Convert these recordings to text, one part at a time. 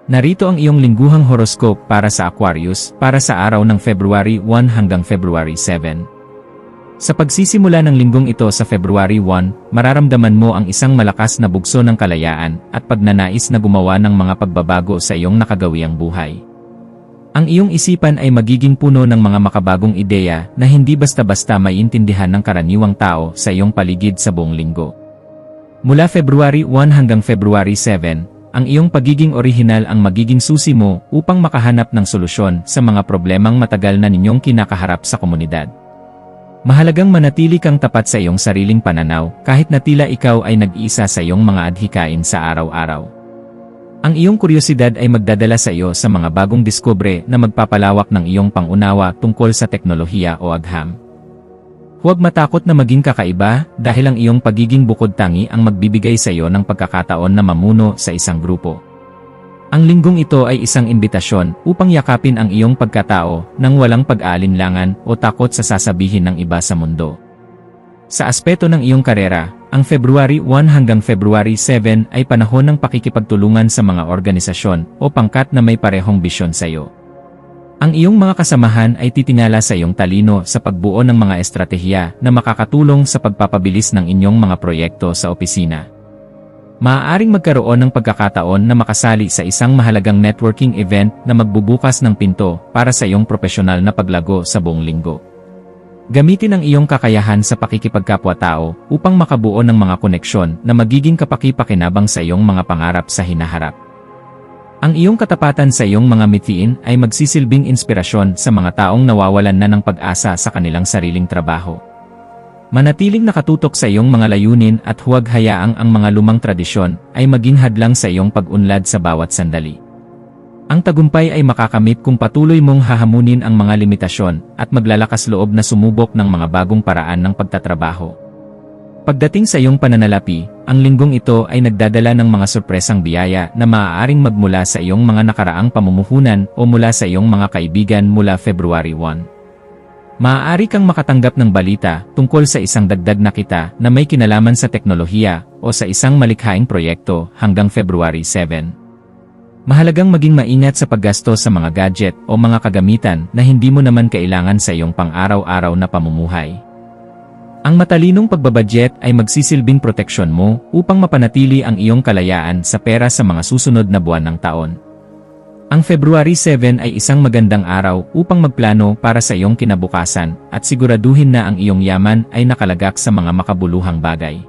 Narito ang iyong lingguhang horoscope para sa Aquarius para sa araw ng February 1 hanggang February 7. Sa pagsisimula ng linggong ito sa February 1, mararamdaman mo ang isang malakas na bugso ng kalayaan at pagnanais na gumawa ng mga pagbabago sa iyong nakagawiang buhay. Ang iyong isipan ay magiging puno ng mga makabagong ideya na hindi basta-basta maiintindihan ng karaniwang tao sa iyong paligid sa buong linggo. Mula February 1 hanggang February 7, ang iyong pagiging orihinal ang magiging susi mo upang makahanap ng solusyon sa mga problemang matagal na ninyong kinakaharap sa komunidad. Mahalagang manatili kang tapat sa iyong sariling pananaw kahit na tila ikaw ay nag-iisa sa iyong mga adhikain sa araw-araw. Ang iyong kuryosidad ay magdadala sa iyo sa mga bagong diskubre na magpapalawak ng iyong pangunawa tungkol sa teknolohiya o agham. Huwag matakot na maging kakaiba dahil ang iyong pagiging bukod tangi ang magbibigay sa iyo ng pagkakataon na mamuno sa isang grupo. Ang linggong ito ay isang imbitasyon upang yakapin ang iyong pagkatao nang walang pag-aalinlangan o takot sa sasabihin ng iba sa mundo. Sa aspeto ng iyong karera, ang February 1 hanggang February 7 ay panahon ng pakikipagtulungan sa mga organisasyon o pangkat na may parehong bisyon sa iyo. Ang iyong mga kasamahan ay titingala sa iyong talino sa pagbuo ng mga estratehiya na makakatulong sa pagpapabilis ng inyong mga proyekto sa opisina. Maaaring magkaroon ng pagkakataon na makasali sa isang mahalagang networking event na magbubukas ng pinto para sa iyong profesional na paglago sa buong linggo. Gamitin ang iyong kakayahan sa pakikipagkapwa-tao upang makabuo ng mga koneksyon na magiging kapaki-pakinabang sa iyong mga pangarap sa hinaharap. Ang iyong katapatan sa iyong mga mithiin ay magsisilbing inspirasyon sa mga taong nawawalan na ng pag-asa sa kanilang sariling trabaho. Manatiling nakatutok sa iyong mga layunin at huwag hayaang ang mga lumang tradisyon ay maging hadlang sa iyong pag-unlad sa bawat sandali. Ang tagumpay ay makakamit kung patuloy mong hahamunin ang mga limitasyon at maglalakas loob na sumubok ng mga bagong paraan ng pagtatrabaho. Pagdating sa iyong pananalapi, ang linggong ito ay nagdadala ng mga sorpresang biyaya na maaaring magmula sa iyong mga nakaraang pamumuhunan o mula sa iyong mga kaibigan mula February 1. Maaari kang makatanggap ng balita tungkol sa isang dagdag na kita na may kinalaman sa teknolohiya o sa isang malikhaing proyekto hanggang February 7. Mahalagang maging maingat sa paggasto sa mga gadget o mga kagamitan na hindi mo naman kailangan sa iyong pang-araw-araw na pamumuhay. Ang matalinong pagbabudget ay magsisilbing proteksyon mo upang mapanatili ang iyong kalayaan sa pera sa mga susunod na buwan ng taon. Ang February 7 ay isang magandang araw upang magplano para sa iyong kinabukasan at siguraduhin na ang iyong yaman ay nakalagak sa mga makabuluhang bagay.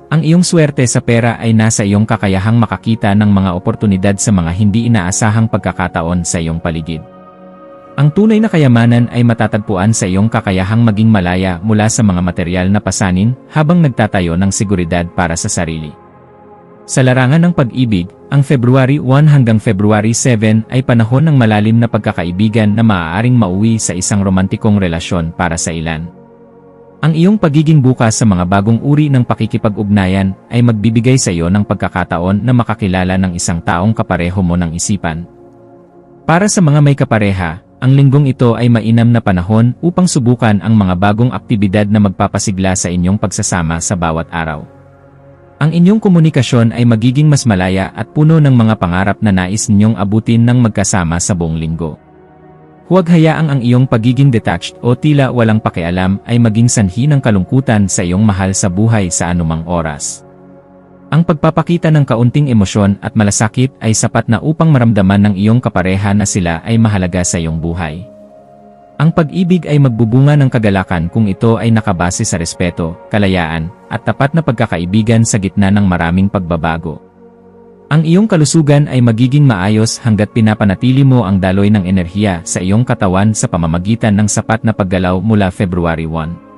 Ang iyong swerte sa pera ay nasa iyong kakayahang makakita ng mga oportunidad sa mga hindi inaasahang pagkakataon sa iyong paligid. Ang tunay na kayamanan ay matatagpuan sa iyong kakayahang maging malaya mula sa mga material na pasanin habang nagtatayo ng seguridad para sa sarili. Sa larangan ng pag-ibig, ang February 1 hanggang February 7 ay panahon ng malalim na pagkakaibigan na maaaring mauwi sa isang romantikong relasyon para sa ilan. Ang iyong pagiging bukas sa mga bagong uri ng pakikipag-ugnayan ay magbibigay sa iyo ng pagkakataon na makakilala ng isang taong kapareho mo ng isipan. Para sa mga may kapareha, ang linggong ito ay mainam na panahon upang subukan ang mga bagong aktibidad na magpapasigla sa inyong pagsasama sa bawat araw. Ang inyong komunikasyon ay magiging mas malaya at puno ng mga pangarap na nais ninyong abutin ng magkasama sa buong linggo. Huwag hayaang ang iyong pagiging detached o tila walang pakialam ay maging sanhi ng kalungkutan sa iyong mahal sa buhay sa anumang oras. Ang pagpapakita ng kaunting emosyon at malasakit ay sapat na upang maramdaman ng iyong kapareha na sila ay mahalaga sa iyong buhay. Ang pag-ibig ay magbubunga ng kagalakan kung ito ay nakabase sa respeto, kalayaan, at tapat na pagkakaibigan sa gitna ng maraming pagbabago. Ang iyong kalusugan ay magiging maayos hanggat pinapanatili mo ang daloy ng enerhiya sa iyong katawan sa pamamagitan ng sapat na paggalaw mula February 1.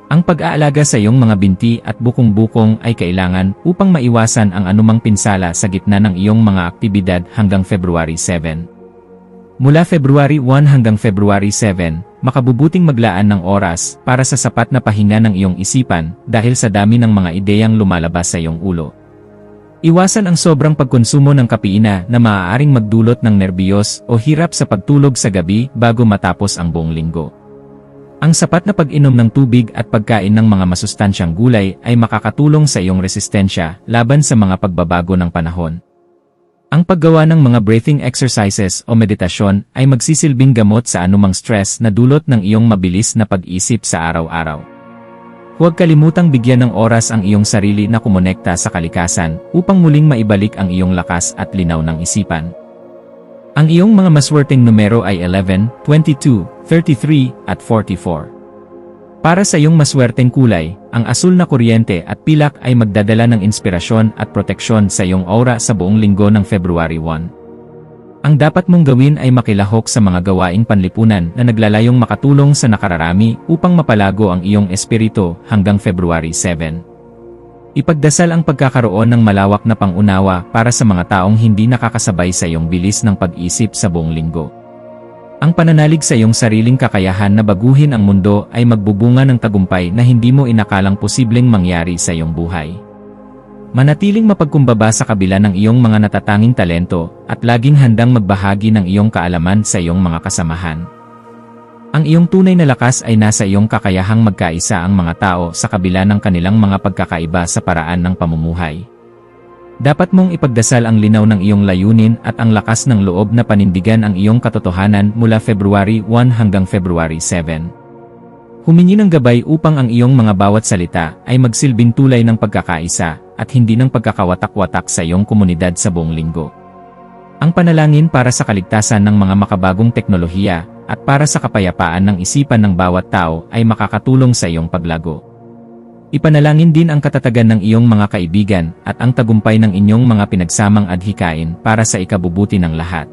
Ang pag-aalaga sa iyong mga binti at bukong-bukong ay kailangan upang maiwasan ang anumang pinsala sa gitna ng iyong mga aktibidad hanggang February 7. Mula February 1 hanggang February 7, makabubuting maglaan ng oras para sa sapat na pahinga ng iyong isipan dahil sa dami ng mga ideyang lumalabas sa iyong ulo. Iwasan ang sobrang pagkonsumo ng kapiina na maaaring magdulot ng nerbiyos o hirap sa pagtulog sa gabi bago matapos ang buong linggo. Ang sapat na pag-inom ng tubig at pagkain ng mga masustansyang gulay ay makakatulong sa iyong resistensya laban sa mga pagbabago ng panahon. Ang paggawa ng mga breathing exercises o meditasyon ay magsisilbing gamot sa anumang stress na dulot ng iyong mabilis na pag-isip sa araw-araw. Huwag kalimutang bigyan ng oras ang iyong sarili na kumonekta sa kalikasan upang muling maibalik ang iyong lakas at linaw ng isipan. Ang iyong mga maswerteng numero ay 11, 22, 33, at 44. Para sa iyong maswerteng kulay, ang asul na kuryente at pilak ay magdadala ng inspirasyon at proteksyon sa iyong aura sa buong linggo ng February 1. Ang dapat mong gawin ay makilahok sa mga gawaing panlipunan na naglalayong makatulong sa nakararami upang mapalago ang iyong espiritu hanggang February 7. Ipagdasal ang pagkakaroon ng malawak na pangunawa para sa mga taong hindi nakakasabay sa iyong bilis ng pag-isip sa buong linggo. Ang pananalig sa iyong sariling kakayahan na baguhin ang mundo ay magbubunga ng tagumpay na hindi mo inakalang posibleng mangyari sa iyong buhay. Manatiling mapagkumbaba sa kabila ng iyong mga natatanging talento at laging handang magbahagi ng iyong kaalaman sa iyong mga kasamahan. Ang iyong tunay na lakas ay nasa iyong kakayahang magkaisa ang mga tao sa kabila ng kanilang mga pagkakaiba sa paraan ng pamumuhay. Dapat mong ipagdasal ang linaw ng iyong layunin at ang lakas ng loob na panindigan ang iyong katotohanan mula February 1 hanggang February 7. Humingi ng gabay upang ang iyong mga bawat salita ay magsilbing tulay ng pagkakaisa at hindi ng pagkakawatak-watak sa iyong komunidad sa buong linggo. Ang panalangin para sa kaligtasan ng mga makabagong teknolohiya at para sa kapayapaan ng isipan ng bawat tao ay makakatulong sa iyong paglago. Ipanalangin din ang katatagan ng iyong mga kaibigan at ang tagumpay ng inyong mga pinagsamang adhikain para sa ikabubuti ng lahat.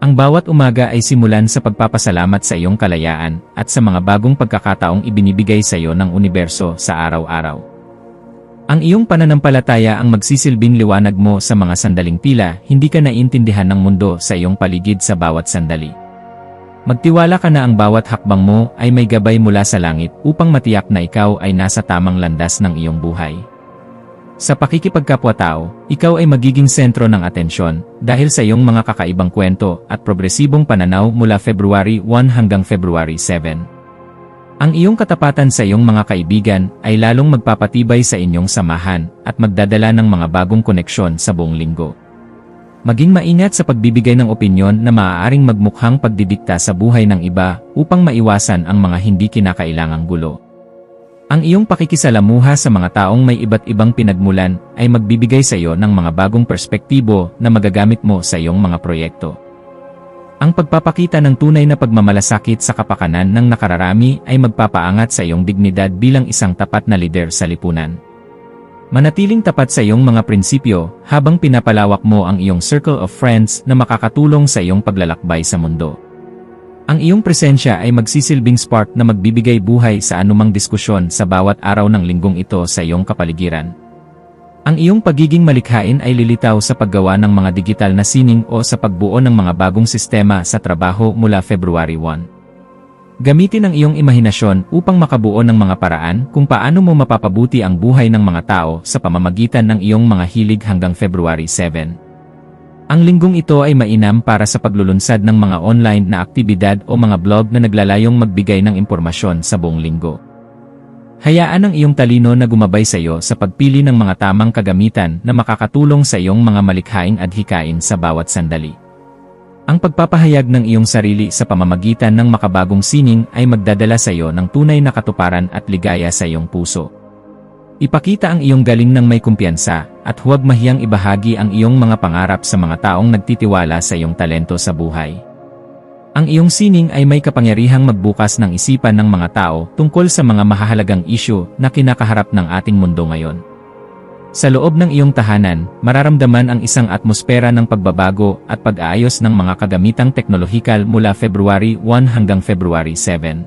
Ang bawat umaga ay simulan sa pagpapasalamat sa iyong kalayaan at sa mga bagong pagkakataong ibinibigay sa iyo ng universo sa araw-araw. Ang iyong pananampalataya ang magsisilbing liwanag mo sa mga sandaling tila hindi ka naiintindihan ng mundo sa iyong paligid sa bawat sandali. Magtiwala ka na ang bawat hakbang mo ay may gabay mula sa langit upang matiyak na ikaw ay nasa tamang landas ng iyong buhay. Sa pakikipagkapwa-tao, ikaw ay magiging sentro ng atensyon dahil sa iyong mga kakaibang kwento at progresibong pananaw mula February 1 hanggang February 7. Ang iyong katapatan sa iyong mga kaibigan ay lalong magpapatibay sa inyong samahan at magdadala ng mga bagong koneksyon sa buong linggo. Maging maingat sa pagbibigay ng opinyon na maaaring magmukhang pagdidikta sa buhay ng iba upang maiwasan ang mga hindi kinakailangang gulo. Ang iyong pakikisalamuha sa mga taong may iba't ibang pinagmulan ay magbibigay sa iyo ng mga bagong perspektibo na magagamit mo sa iyong mga proyekto. Ang pagpapakita ng tunay na pagmamalasakit sa kapakanan ng nakararami ay magpapaangat sa iyong dignidad bilang isang tapat na lider sa lipunan. Manatiling tapat sa iyong mga prinsipyo habang pinapalawak mo ang iyong circle of friends na makakatulong sa iyong paglalakbay sa mundo. Ang iyong presensya ay magsisilbing spark na magbibigay buhay sa anumang diskusyon sa bawat araw ng linggong ito sa iyong kapaligiran. Ang iyong pagiging malikhain ay lilitaw sa paggawa ng mga digital na sining o sa pagbuo ng mga bagong sistema sa trabaho mula February 1. Gamitin ang iyong imahinasyon upang makabuo ng mga paraan kung paano mo mapapabuti ang buhay ng mga tao sa pamamagitan ng iyong mga hilig hanggang February 7. Ang linggong ito ay mainam para sa paglulunsad ng mga online na aktibidad o mga blog na naglalayong magbigay ng impormasyon sa buong linggo. Hayaan ang iyong talino na gumabay sa iyo sa pagpili ng mga tamang kagamitan na makakatulong sa iyong mga malikhaing adhikain sa bawat sandali. Ang pagpapahayag ng iyong sarili sa pamamagitan ng makabagong sining ay magdadala sa iyo ng tunay na katuparan at ligaya sa iyong puso. Ipakita ang iyong galing ng may kumpiyansa at huwag mahiyang ibahagi ang iyong mga pangarap sa mga taong nagtitiwala sa iyong talento sa buhay. Ang iyong sining ay may kapangyarihang magbukas ng isipan ng mga tao tungkol sa mga mahahalagang isyu na kinakaharap ng ating mundo ngayon. Sa loob ng iyong tahanan, mararamdaman ang isang atmosfera ng pagbabago at pag-aayos ng mga kagamitang teknolohikal mula February 1 hanggang February 7.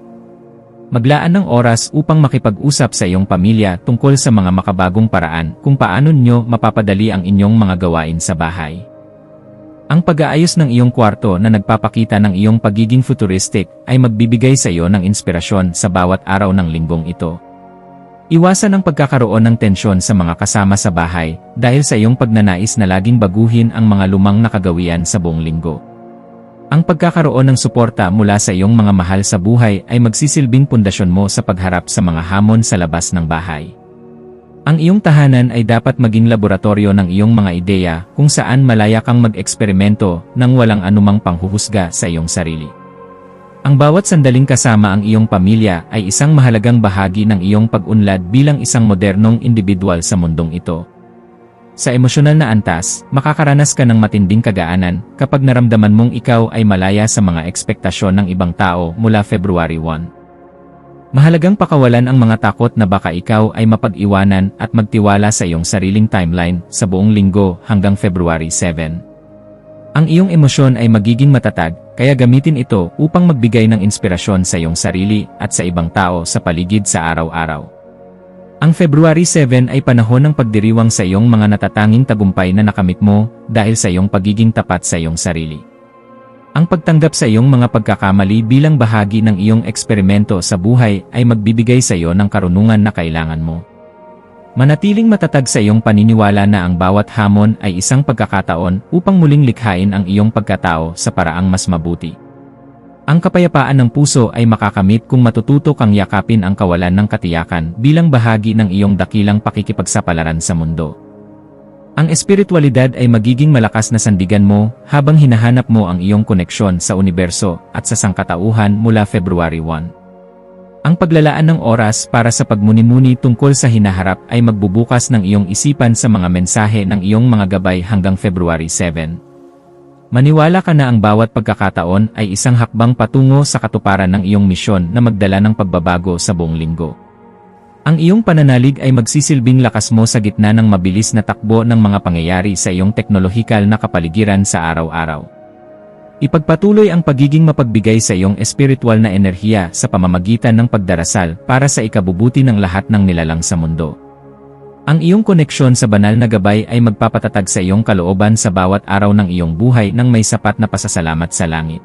Maglaan ng oras upang makipag-usap sa iyong pamilya tungkol sa mga makabagong paraan kung paano nyo mapapadali ang inyong mga gawain sa bahay. Ang pag-aayos ng iyong kwarto na nagpapakita ng iyong pagiging futuristic ay magbibigay sa iyo ng inspirasyon sa bawat araw ng linggong ito. Iwasan ang pagkakaroon ng tensyon sa mga kasama sa bahay dahil sa iyong pagnanais na laging baguhin ang mga lumang nakagawian sa buong linggo. Ang pagkakaroon ng suporta mula sa iyong mga mahal sa buhay ay magsisilbing pundasyon mo sa pagharap sa mga hamon sa labas ng bahay. Ang iyong tahanan ay dapat maging laboratorio ng iyong mga ideya kung saan malaya kang mag-eksperimento nang walang anumang panghuhusga sa iyong sarili. Ang bawat sandaling kasama ang iyong pamilya ay isang mahalagang bahagi ng iyong pag-unlad bilang isang modernong individual sa mundong ito. Sa emosyonal na antas, makakaranas ka ng matinding kagaanan kapag naramdaman mong ikaw ay malaya sa mga ekspektasyon ng ibang tao mula February 1. Mahalagang pakawalan ang mga takot na baka ikaw ay mapag-iwanan at magtiwala sa iyong sariling timeline sa buong linggo hanggang February 7. Ang iyong emosyon ay magiging matatag, kaya gamitin ito upang magbigay ng inspirasyon sa iyong sarili at sa ibang tao sa paligid sa araw-araw. Ang February 7 ay panahon ng pagdiriwang sa iyong mga natatanging tagumpay na nakamit mo dahil sa iyong pagiging tapat sa iyong sarili. Ang pagtanggap sa iyong mga pagkakamali bilang bahagi ng iyong eksperimento sa buhay ay magbibigay sa iyo ng karunungan na kailangan mo. Manatiling matatag sa iyong paniniwala na ang bawat hamon ay isang pagkakataon upang muling likhain ang iyong pagkatao sa paraang mas mabuti. Ang kapayapaan ng puso ay makakamit kung matututo kang yakapin ang kawalan ng katiyakan bilang bahagi ng iyong dakilang pakikipagsapalaran sa mundo. Ang espiritualidad ay magiging malakas na sandigan mo habang hinahanap mo ang iyong koneksyon sa universo at sa sangkatauhan mula February 1. Ang paglalaan ng oras para sa pagmuni-muni tungkol sa hinaharap ay magbubukas ng iyong isipan sa mga mensahe ng iyong mga gabay hanggang February 7. Maniwala ka na ang bawat pagkakataon ay isang hakbang patungo sa katuparan ng iyong misyon na magdala ng pagbabago sa buong linggo. Ang iyong pananalig ay magsisilbing lakas mo sa gitna ng mabilis na takbo ng mga pangyayari sa iyong teknolohikal na kapaligiran sa araw-araw. Ipagpatuloy ang pagiging mapagbigay sa iyong espiritual na enerhiya sa pamamagitan ng pagdarasal para sa ikabubuti ng lahat ng nilalang sa mundo. Ang iyong koneksyon sa banal na gabay ay magpapatatag sa iyong kalooban sa bawat araw ng iyong buhay ng may sapat na pasasalamat sa langit.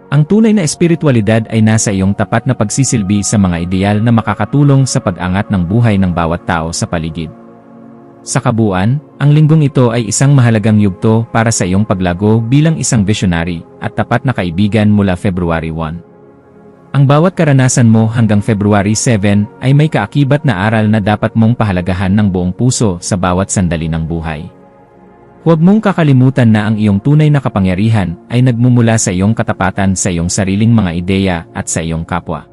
Ang tunay na espiritualidad ay nasa iyong tapat na pagsisilbi sa mga ideal na makakatulong sa pag-angat ng buhay ng bawat tao sa paligid. Sa kabuuan, ang linggong ito ay isang mahalagang yugto para sa iyong paglago bilang isang visionary at tapat na kaibigan mula February 1. Ang bawat karanasan mo hanggang February 7 ay may kaakibat na aral na dapat mong pahalagahan ng buong puso sa bawat sandali ng buhay. Huwag mong kakalimutan na ang iyong tunay na kapangyarihan ay nagmumula sa iyong katapatan sa iyong sariling mga ideya at sa iyong kapwa.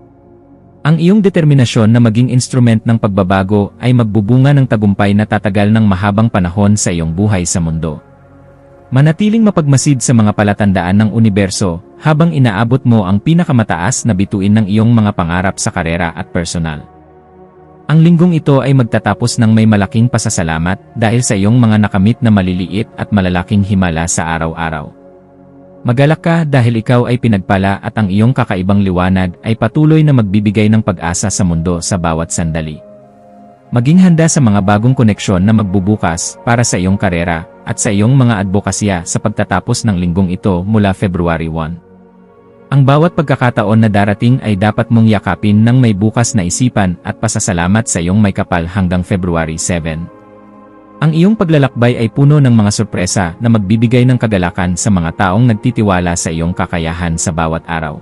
Ang iyong determinasyon na maging instrument ng pagbabago ay magbubunga ng tagumpay na tatagal ng mahabang panahon sa iyong buhay sa mundo. Manatiling mapagmasid sa mga palatandaan ng universo habang inaabot mo ang pinakamataas na bituin ng iyong mga pangarap sa karera at personal. Ang linggong ito ay magtatapos ng may malaking pasasalamat dahil sa iyong mga nakamit na maliliit at malalaking himala sa araw-araw. Magalak ka dahil ikaw ay pinagpala at ang iyong kakaibang liwanag ay patuloy na magbibigay ng pag-asa sa mundo sa bawat sandali. Maging handa sa mga bagong koneksyon na magbubukas para sa iyong karera at sa iyong mga advokasya sa pagtatapos ng linggong ito mula February 1. Ang bawat pagkakataon na darating ay dapat mong yakapin ng may bukas na isipan at pasasalamat sa iyong may kapal hanggang February 7. Ang iyong paglalakbay ay puno ng mga sorpresa na magbibigay ng kagalakan sa mga taong nagtitiwala sa iyong kakayahan sa bawat araw.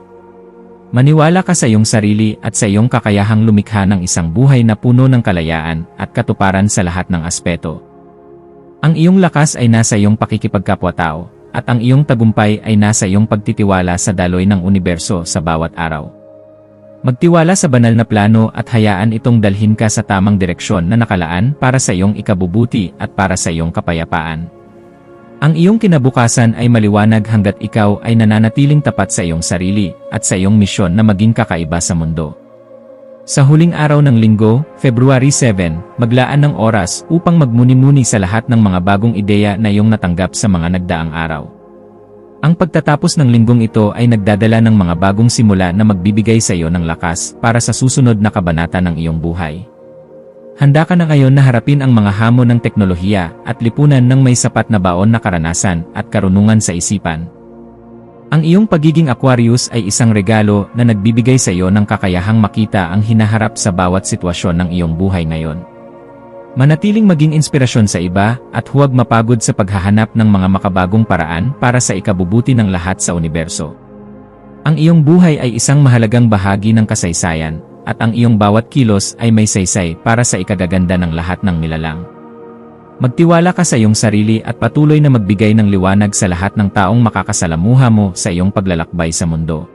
Maniwala ka sa iyong sarili at sa iyong kakayahang lumikha ng isang buhay na puno ng kalayaan at katuparan sa lahat ng aspeto. Ang iyong lakas ay nasa iyong pakikipagkapwa-tao, at ang iyong tagumpay ay nasa iyong pagtitiwala sa daloy ng universo sa bawat araw. Magtiwala sa banal na plano at hayaan itong dalhin ka sa tamang direksyon na nakalaan para sa iyong ikabubuti at para sa iyong kapayapaan. Ang iyong kinabukasan ay maliwanag hanggat ikaw ay nananatiling tapat sa iyong sarili at sa iyong misyon na maging kakaiba sa mundo. Sa huling araw ng linggo, February 7, maglaan ng oras upang magmuni-muni sa lahat ng mga bagong ideya na iyong natanggap sa mga nagdaang araw. Ang pagtatapos ng linggong ito ay nagdadala ng mga bagong simula na magbibigay sa iyo ng lakas para sa susunod na kabanata ng iyong buhay. Handa ka na ngayon na harapin ang mga hamon ng teknolohiya at lipunan ng may sapat na baon na karanasan at karunungan sa isipan. Ang iyong pagiging Aquarius ay isang regalo na nagbibigay sa iyo ng kakayahang makita ang hinaharap sa bawat sitwasyon ng iyong buhay ngayon. Manatiling maging inspirasyon sa iba at huwag mapagod sa paghahanap ng mga makabagong paraan para sa ikabubuti ng lahat sa universo. Ang iyong buhay ay isang mahalagang bahagi ng kasaysayan, at ang iyong bawat kilos ay may saysay para sa ikagaganda ng lahat ng nilalang. Magtiwala ka sa iyong sarili at patuloy na magbigay ng liwanag sa lahat ng taong makakasalamuha mo sa iyong paglalakbay sa mundo.